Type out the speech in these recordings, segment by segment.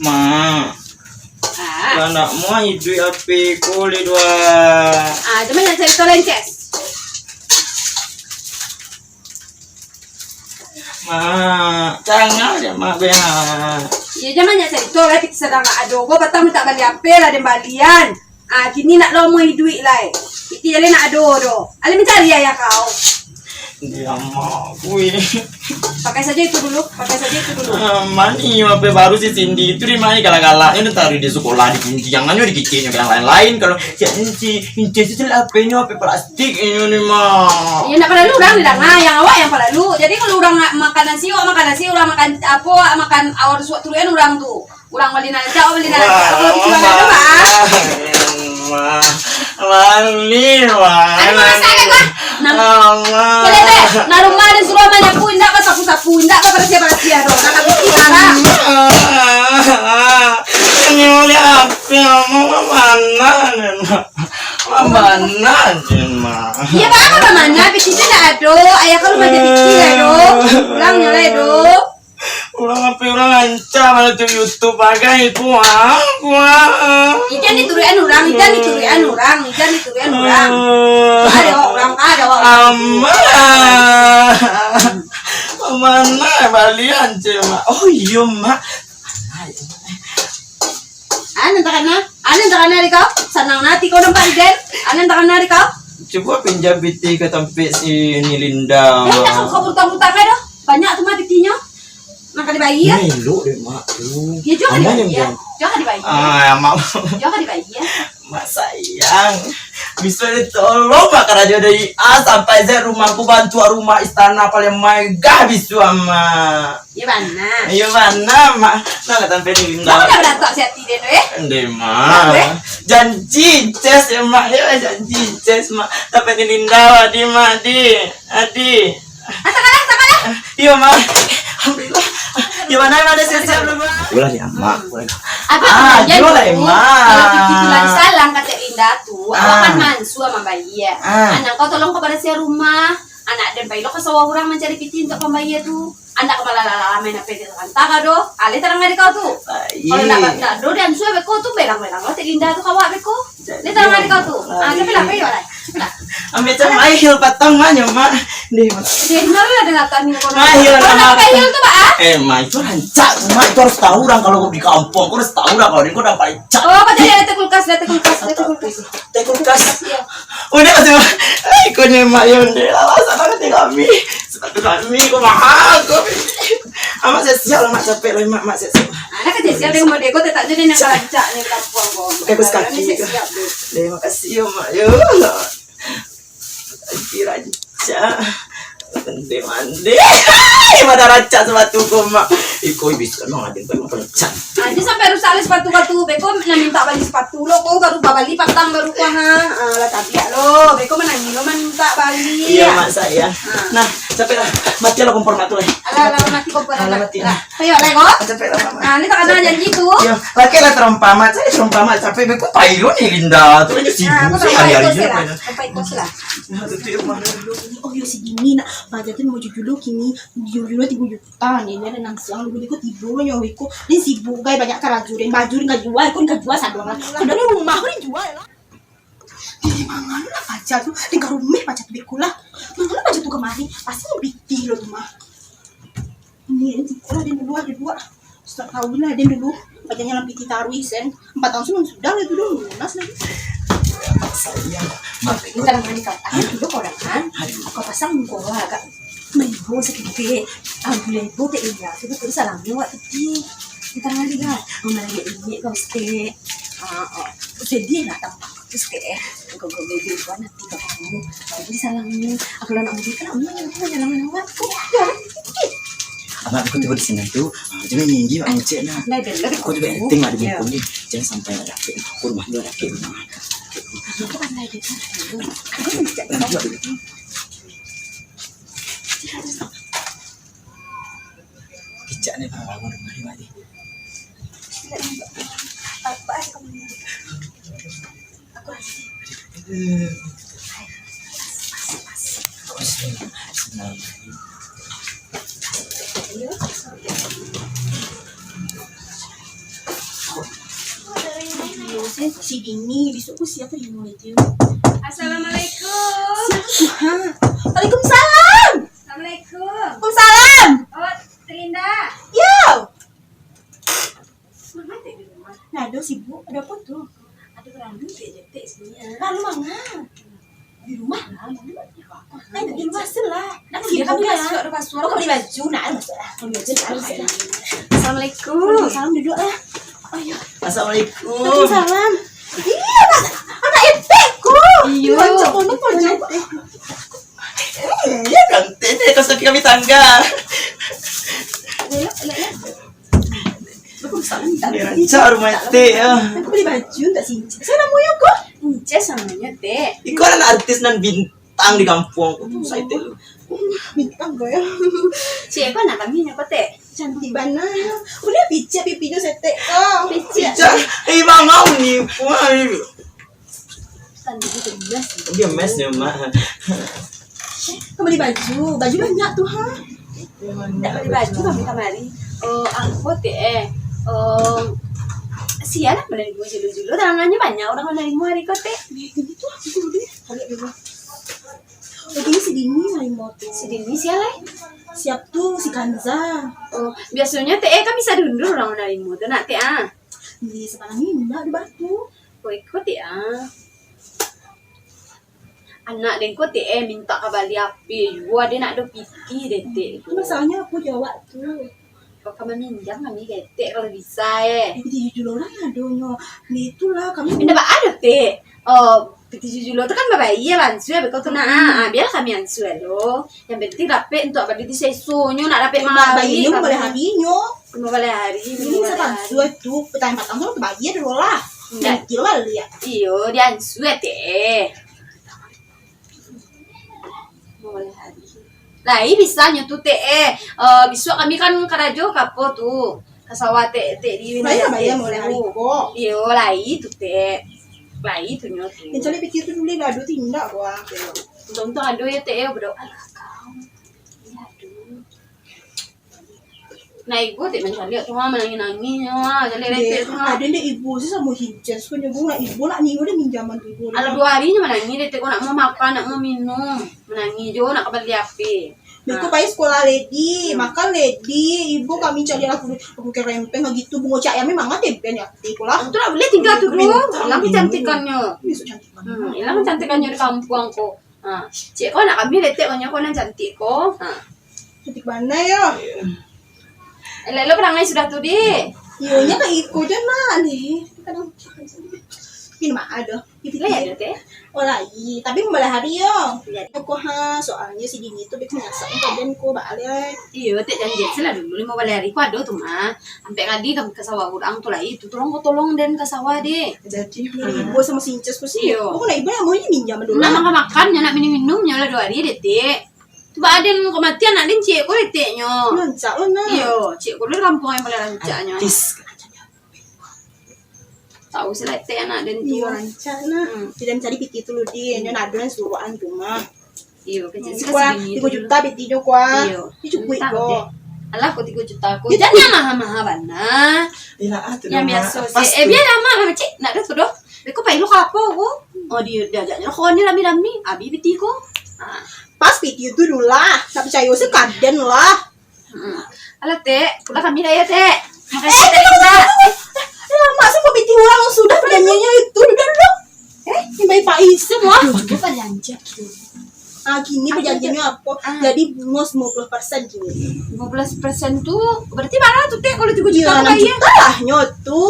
Ma. Anak mau hidup api kulit dua. Cuma yang cari tolences. Ma, jangan ya ma benar. Iya zaman yang cari tolen kita sedang adogo, batang tak balik apa lah dan balian. Kini nak lo mau hidup lah. Itu jadi nak adodo. Ali mencari ya kau. Dia mau kui. Pakai saja itu dulu. Mani apa baru sih Cindy itu di mana galak-galaknya udah taruh di sekolah di jangannya di kiciknya yang lain-lain kalau si itu apa plastik ini nih mah. Iya nak pada lu orang tidak yang awak yang pada lu. Jadi kalau orang makan nasi orang makan apa makan awal suatu tulian orang tuh. Orang beli nasi kalau beli ada Wali, nah rumah dan suruh menyapu indah apa sapu indah apa bersih dong. Nak bikin sekarang. Ini oleh apa mana cuma. Iya apa mana bikin tidak ada. Ayah kalau mau jadi bikin ada. Pulang nyala do. Orang ancam ada tuh YouTube pakai kuah. Ikan diturian orang. Ada orang. Mana balian cema. Oh iya mak. Anan takkan hari kau. Senang nanti kau nampak den. Anan takkan hari kau. Coba pinjam biti ke tempat si Nilinda. Nak kau bertang-bertang dah. Banyak tuh mah bitinya. Makan dibayi ya? Lu deh mak lu. Ya jangan dibayi ya. Jangan dibayi. Mak. Jangan dibayi ya. Mak sayang. Bisa ditolong mak karena dari A sampai Z rumahku bantu rumah istana paling megah bisa mak. Iya mana mak. Nah kata pengen Kau udah berantak sihat tidak Ndeh mak. Janji ces ya mak ya janji ces mak. Tapi ini Linda adi. Kalah. Iya mak. Alhamdulillah. Gimana ada siap-siap lu, Bang? Ulah ya, Mak. Apa gimana ya, Mak? Kalau titilan salang kata Linda tuh, awak kan mansu sama bayi ya. Anak kau tolong kepada si rumah. Anak dan bayi lo ke sawah orang mencari piti untuk pembayi itu. Anak kepala main apa di antara do. Ali terang dari kau tuh. Kalau nak do dan suwe beko tuh belang-belang lo Linda tuh kawak beko. Dia terang dari kau tuh. Coba lah bayi lah. Ambil cam mahil patang mah Mak. Deh, Mak. Dia mana ada nak tani kau. Mahil sama mahil tuh, Pak. Mak itu rancak, Mak itu harus tahu orang kalau di kampung. Aku harus tahu orang kalau di kau dapat rancak. Oh, kau jadi ada kulkas. Udah masih. Ikutnya Mak Yonde lah, sana kami. Kami kau mahal kau. Amat siap Mak capek lah Mak siap. Anak kerja siap dengan model kau tak jadi yang rancaknya kampung kau. Kayak kaki. Deh, makasih ya Mak yo. Rancak. Mande. Mana rancak sepatu kau Mak. Iko bisa no ada yang rancak. Aja sampai rusak sepatu beko minta balik sepatu lo kau baru balik patang baru kau lah tapi lo beko menangi lo minta balik. Iya Mak saya. Nah, capek lah. Mati lah kompor matu lah. Alah mati kompor. Mati. Ayo lego. Capek lah Mama. Ini tak ada janji tuh. Iya, laki lah terompama. Saya terompama capek beko pailo nih Linda. Tuh aja sibuk hari-hari je. Sampai kos lah. Oh yo si gini nak bajatin mau jujur kini jujur 3 juta nih ada nang siang lu ko tibo yo iko ni sibuk guys banyak kerajurin baju nggak jual sadong lah sudah ni rumah ko dijual lah di mana lah baca tuh di rumah baca tuh bikulah mana baca tuh kemari pasti biti lo tuh mah ini sekolah dia dua setelah tahu lah dia dulu bacanya lampi taruh isen 4 tahun sudah itu dulu lunas lagi Sayang. Ini kadang kadang kata itu orang kan aku pasang muka agak menipu sedikit ambil ibu teh iya itu terus salangnya waktu kita ngali kan mana ini kau stay sedih nak tampak terus kayak kau beli buat nanti kau kamu jadi salangnya aku lah nak beli kan aku nyalamin aku ya Amat aku tiba di sini tuh, jadi minggi aku cek nah. Aku juga tengok di buku ni, jangan sampai ada kek. Rumah dia ada kek. Aku kan lagi kan. Kicak ni bangun rumah ni mati. Apa kamu? Aku Senang. si Dini besok aku siapa di mulai itu. Assalamualaikum. Siapa? Waalaikumsalam. Assalamualaikum. Waalaikumsalam. Oh, Trinda. Yo. Mama teh di rumah. Nah, ada sibuk. Ada apa tuh? Ada berantem teh sebenarnya. Lalu mana? Di rumah lah. Nah, di luar selah. Nah, dia kan masuk ada Oh, password. kau beli baju, nah, masalah. Kau beli baju, nah, masalah. Assalamualaikum. Waalaikumsalam, duduk lah. Ayo. Assalamualaikum. Waalaikumsalam. Iya, anak etekku. Iya. Pojok, pojok. Iya kan, Tete kos kami tangga. Lancar rumah Tete. Aku beli baju, tak cincin. Saya namanya kok. Inces namanya teh. Iko kan artis nan bintang di kampung. Saya Tete. Bintang gue ya. Cik, kok anak kami apa teh? Cantik banget. Udah pica pipinya setek. Oh, pica. Bang mau nih. Wah, Tadi itu 17. dia mes nih, Mak. Kau beli baju. Baju banyak tuh, ha? Nggak beli baju kami kamari. Aku teh. Si anak benar gue julu-julu. Tangannya banyak orang menerima hari kau teh. Gini tuh, aku dulu. Lihat dulu. Begini si Dini main motor. Si Dini si Alay. Siap tuh si Kanza. Biasanya teh kan bisa diundur orang menerima tuh nak teh Di sepanang Minda di Batu. Kau ikut ya. Anak dengko teh minta kembali api. Gua dia nak do piti deh teh. Masalahnya aku jawab tuh. Kau kami minjam kami ketek kalau bisa Piti jujur orang adonya. Itulah kami. Pindah pak ada teh. Piti jujur lo tu kan bapak iya lansu ya. Kau tu nak biar kami ansu lo. Yang penting dapat untuk apa di sesuatu nak dapat Bayi mahal. boleh harinya. Mau boleh hari. Ini sepan suat tuh. Petang petang tuh bayi dulu lah. Dan kilo kali ya. Iyo dia ansu ya teh. Mau boleh hari. Lah ini bisa nyotu teh besok kami kan karajo kapo tuh kasawah teh di Bayar mulai hari kok. iyo lah itu teh lah itu nyotu Yang cari pikir tuh dulu aduh tindak gua. untung aduh ya teh berdoa lah kau iya aduh nah ibu teh mencari tuh mah menangis jadi rete tuh mah Ada deh ibu sih sama hijaz kan ibu nak nih udah minjaman tuh ibu. ala 2 harinya menangis deh nak mau makan nak mau minum menangis jo nak kembali api. Beku pakai sekolah lady, makan lady, ibu kami cari aku kerempeng gitu, bunga cak ya memang tempe ya, tiku lah. Itu lah boleh tinggal tuh dulu, hilang kecantikannya. Besok cantik banget. Hilang kecantikannya di kampung aku. Cik kau nak kami letek kau nak cantik kau. Cantik mana ya? Lo perangai sudah tuh deh. Ionya kayak ikut aja nah nih. Kadang ini mah ada. Itulah ya teh. Oh lagi, tapi membalah hari yo. Aku soalnya si Dini itu bikin masak dan ku balik. Iya, teh janji sila dulu 5 hari ku ada tuh mah. Sampai kali kami ke sawah urang tuh lah itu tolong dan ke sawah deh. Jadi ibu sama si Incas ku sih. Iya. Aku nak ibu yang maunya minjam dulu. Nah, makan nak minum-minumnya lah 2 hari deh teh. Coba ada yang kematian nak cik ku leteknya. Lancak lo nah. Iya, cik ku kampung yang paling lancaknya. Artis. Tahu sih teh anak dan Iya tua. lancak nah. Tidak mencari piti tuh dia, nyon aduan suruhan cuma. Iya, kecil sih Kuah 3 juta piti jo kuah. Iya. Itu cukup kok. Alah, kok 3 juta aku. Jangan mahal-mahal bana. Ila atuh. Yang biasa sih. Biar lama lah cik. Nak dah tuh doh. Beko pai lu kapo ku. Oh dia diajaknya kok ni rami-rami. Abi piti ku. Pas piti itu dulu lah. Tak percaya sih kaden lah. Alah teh, pula kami dah ya teh. Makasih teh Linda. Masa kok piti orang sudah perjanjiannya itu dulu. Ini bayi Pak Isem lah. Itu belanja gitu. Gini perjanjiannya apa? Jadi bunga 50% gini. 15% tuh berarti mana tuh teh kalau 3 juta Iya, 6 bayar? juta lah nyotu.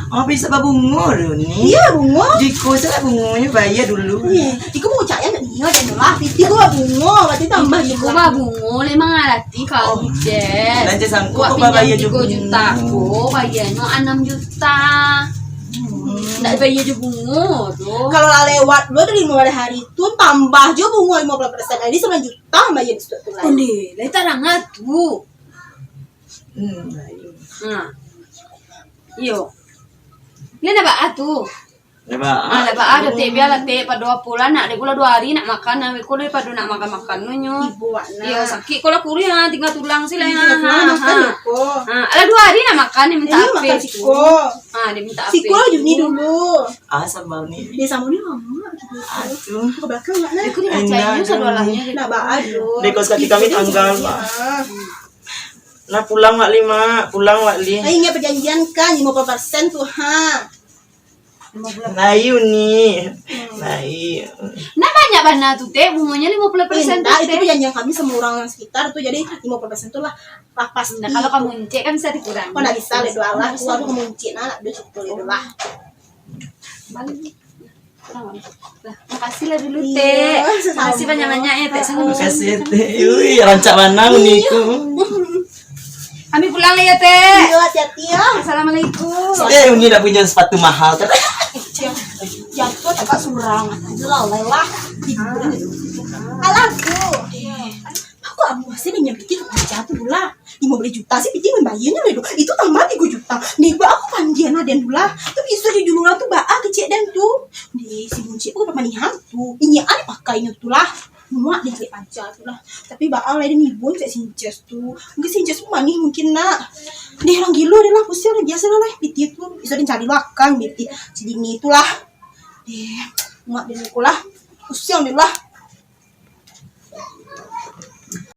Oh bisa babungo dulu nih. Iya bunga. Jiko saya bungonya bayar dulu. Iya, jika mau caya nggak dia dan lah. Piti gua bunga, berarti tambah Ibu juga. babungo lemang alati kau cek. Lanjut sangku Gua kok pinjam bayar 3 juga. juta aku bayarnya 6 juta. Nggak bayar juga bungo tuh. Kalau lah lewat lo dari 5 hari itu tambah juga bunga 50%. Jadi 9 juta bayar di situ Oh lain. deh, leta rangat tuh. Ayo. Nah. Iyo. Ini apa tuh? Ada ba ada teh biala teh pada 20 nak de kula 2 hari nak makan na ko le pada nak makan nyo. Ibu wana. Iya sakit kula kuri ha tinggal tulang sila Ini ha. tinggal tulang ko. Ada 2 hari nak makan dia minta Ini apa? makan siko. Dia minta apa? Siko Juni dulu. Sabar nih. Dia sama ni mama gitu. Aduh. Ke belakang enggak nah. Aku ni macam sadolahnya. Nah, ba aduh. Dek kos kaki kami tanggal, Pak. Nah pulang Wak Lima, pulang Wak Li. Ay, ingat perjanjian kan 50% tuh ha. Nah nih. Nah iya. Nah banyak bana tuh teh bunganya 50% Nah, itu teh. perjanjian kami sama orang yang sekitar tuh jadi 50% tuh lah pasti. Nah kalau kamu encik kan bisa dikurangi. Oh, nggak bisa le doa lah. Gua tuh ngemuncin anak dia situ le lah. Makasih lah dulu Iya, teh. sama. Makasih banyak-banyak ya teh. Terima kasih teh. Wih, rancak mana uniku. Kami pulang lah ya teh. Iya, hati-hati ya. Assalamualaikum. Uni udah punya sepatu mahal kan? Jatuh tak surang. Lelah. Alangku. Aku amu masih nyampe ke jatuh lah. 15 juta sih piti membayarnya le. Itu tambah 3 juta. Nih gua aku pandian ada lah. Tapi isu di dulu tuh ba kecil dan tuh. Di si bunci aku dapat manihan tuh. Ini ada pakainya tuh lah. Muak dia beli aja tuh lah. Tapi ba lain ibu cek sinces tuh. Mungkin sinces mani mungkin nak. Dia orang gila dia lah pusing lah biasa lah piti tuh. Bisa dicari lakang piti. Jadi ini itulah. Muak dia lah. Pusing dia lah.